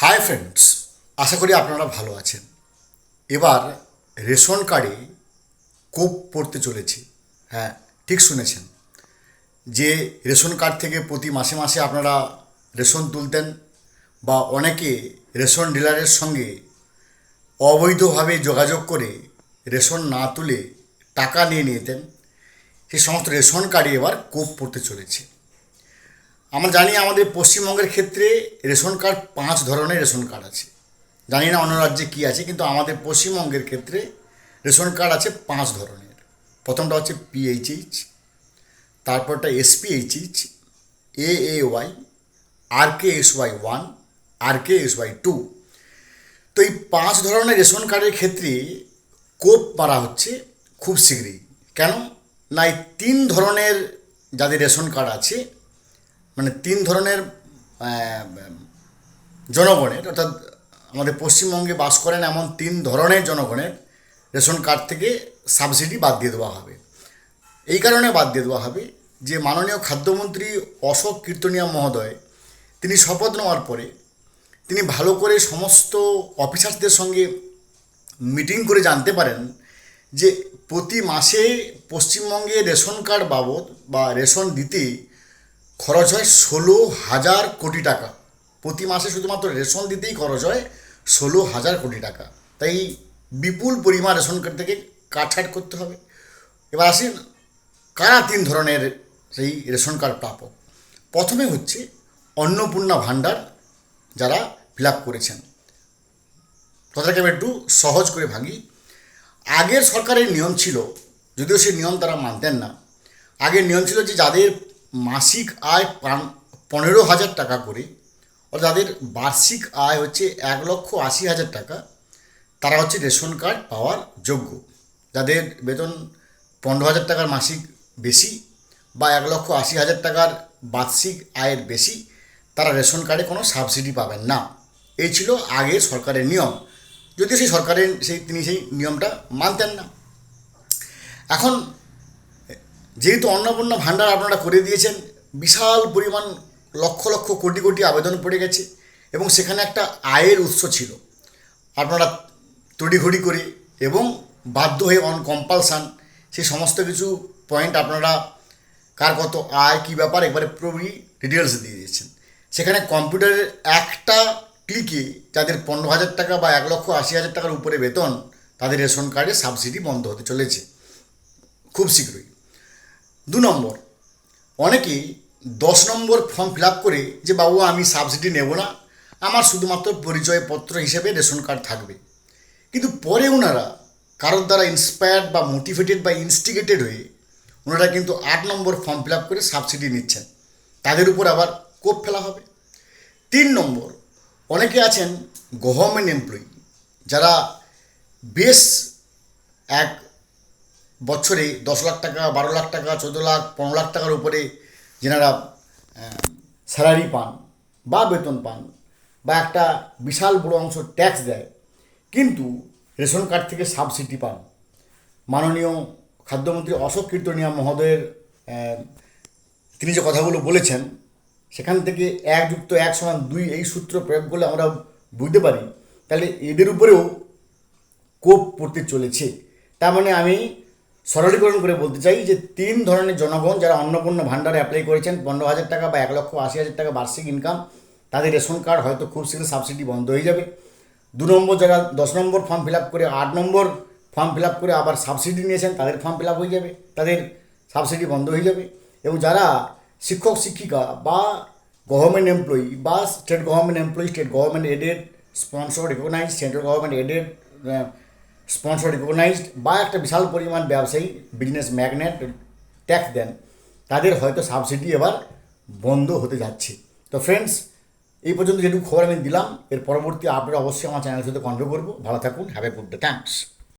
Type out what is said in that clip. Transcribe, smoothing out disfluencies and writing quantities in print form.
Hi friends, আশা করি আপনারা ভালো আছেন। এবার রেশন কার্ডে কোপ পড়তে চলেছে। হ্যাঁ, ঠিক শুনেছেন, যে রেশন কার্ড থেকে প্রতি মাসে মাসে আপনারা রেশন তুলতেন বা অনেকে রেশন ডিলারের সঙ্গে অবৈধভাবে যোগাযোগ করে রেশন না তুলে টাকা নিয়ে নিতেন, সেই সমস্ত রেশন কার্ডে এবার কোপ পড়তে চলেছে। আমরা জানি আমাদের পশ্চিমবঙ্গের ক্ষেত্রে রেশন কার্ড 5 ধরনের রেশন কার্ড আছে। জানি না অন্য রাজ্যে কী আছে, কিন্তু আমাদের পশ্চিমবঙ্গের ক্ষেত্রে রেশন কার্ড আছে 5 ধরনের। প্রথমটা হচ্ছে পিএইচএইচ, তারপরটা এসপিএইচএইচ, এএওয়াই, RKSY 1, RKSY 2। তো এই 5 ধরনের রেশন কার্ডের ক্ষেত্রে কোপ মারা হচ্ছে খুব শীঘ্রই। কেন না, এই 3 ধরনের যাদের রেশন কার্ড আছে, মানে 3 ধরনের জনগণের, অর্থাৎ আমাদের পশ্চিমবঙ্গে বাস করেন এমন 3 ধরনের জনগণের রেশন কার্ড থেকে সাবসিডি বাদ দিয়ে দেওয়া হবে। এই কারণে বাদ দিয়ে দেওয়া হবে যে মাননীয় খাদ্যমন্ত্রী অশোক কীর্তনিয়া মহোদয় তিনি শপথ নেওয়ার পরে তিনি ভালো করে সমস্ত অফিসার্সদের সঙ্গে মিটিং করে জানতে পারেন যে প্রতি মাসে পশ্চিমবঙ্গে রেশন কার্ড বাবদ বা রেশন দিতে খরচ হয় 16,000 কোটি টাকা। প্রতি মাসে শুধুমাত্র রেশন দিতেই খরচ হয় 16,000 কোটি টাকা। তাই বিপুল পরিমাণ রেশন কার্ড থেকে কাটছাট করতে হবে। এবার আসেন, কারা 3 ধরনের সেই রেশন কার্ড প্রাপক। প্রথমে হচ্ছে অন্নপূর্ণা ভাণ্ডার, যারা ফিল আপ করেছেন। কথাটাকে আমি একটু সহজ করে ভাঙি। আগের সরকারের নিয়ম ছিল, যদিও সেই নিয়ম তারা মানতেন না, আগের নিয়ম ছিল যে যাদের মাসিক আয় 15,000 টাকা করে, অর্থাৎ যাদের বার্ষিক আয় হচ্ছে 1,80,000 টাকা, তারা হচ্ছে রেশন কার্ড পাওয়ার যোগ্য। যাদের বেতন 15,000 টাকার মাসিক বেশি বা 1,80,000 টাকার বার্ষিক আয়ের বেশি, তারা রেশন কার্ডে কোনো সাবসিডি পাবেন না। এই ছিল আগের সরকারের নিয়ম, যদিও তিনি সেই নিয়মটা মানতেন না। এখন যেহেতু অন্নপূর্ণা ভাণ্ডার আপনারা করে দিয়েছেন, বিশাল পরিমাণ লক্ষ লক্ষ কোটি কোটি আবেদন পড়ে গেছে এবং সেখানে একটা আয়ের উৎস ছিল। আপনারা তড়িঘড়ি করে এবং বাধ্য হয়ে অন কম্পালসান সেই সমস্ত কিছু পয়েন্ট আপনারা কার কত আয় কী ব্যাপার একবারে পুরোপুরি ডিটেলস দিয়ে দিয়েছেন। সেখানে কম্পিউটারের একটা ক্লিকে যাদের 15,000 টাকা বা 1,80,000 টাকার উপরে বেতন, তাদের রেশন কার্ডে সাবসিডি বন্ধ হতে চলেছে খুব শীঘ্রই। 2 নম্বর, অনেকেই 10 নম্বর ফর্ম ফিল আপ করে যে বাবু আমি সাবসিডি নেব না, আমার শুধুমাত্র পরিচয়পত্র হিসেবে রেশন কার্ড থাকবে। কিন্তু পরে ওনারা কারোর দ্বারা ইন্সপায়ার্ড বা মোটিভেটেড বা ইনস্টিগেটেড হয়ে ওনারা কিন্তু 8 নম্বর ফর্ম ফিল আপ করে সাবসিডি নিচ্ছেন। তাদের উপর আবার কোপ ফেলা হবে। 3 নম্বর, অনেকে আছেন গভর্নমেন্ট এমপ্লয়ি, যারা বেশ এক বছরে 10 লাখ টাকা, 12 লাখ টাকা, 14 লাখ, 15 লাখ টাকার উপরে যেনারা স্যালারি পান বা বেতন পান বা একটা বিশাল বড় অংশ ট্যাক্স দেয়, কিন্তু রেশন কার্ড থেকে সাবসিডি পান। মাননীয় খাদ্যমন্ত্রী অশোক কীর্তনিয়া মহোদয়ের তিনি যে কথাগুলো বলেছেন, সেখান থেকে 1+1=2 এই সূত্র প্রয়োগ করলে আমরা বুঝতে পারি তাহলে এদের উপরেও কোপ পড়তে চলেছে। তার মানে আমি সরলীকরণ করে বলতে চাই যে 3 ধরনের জনগণ যারা অন্নপূর্ণা ভাণ্ডারে অ্যাপ্লাই করেছেন, 15,000 টাকা বা 1,80,000 টাকা বার্ষিক ইনকাম, তাদের রেশন কার্ড হয়তো খুব শীঘ্র সাবসিডি বন্ধ হয়ে যাবে। 2 নম্বর, যারা 10 নম্বর ফর্ম ফিল আপ করে 8 নম্বর ফর্ম ফিল আপ করে আবার সাবসিডি নিয়েছেন, তাদের ফর্ম ফিল আপ হয়ে যাবে, তাদের সাবসিডি বন্ধ হয়ে যাবে। এবং যারা শিক্ষক শিক্ষিকা বা গভর্নমেন্ট এমপ্লয়ি বা state government employee, state government aided sponsor recognised, central government aided sponsor recognised বা একটা বিশাল পরিমাণ ব্যবসায়ী বিজনেস ম্যাগনেট ট্যাক্স দেন, তাদের হয়তো সাবসিডি এবার বন্ধ হতে যাচ্ছে। তো ফ্রেন্ডস, এই পর্যন্ত যেটুকু খবর আমি দিলাম, এর পরবর্তী আপডেট অবশ্যই আমার চ্যানেলের সাথে কন্টিনিউ করবো। ভালো থাকুন, have a good day, thanks.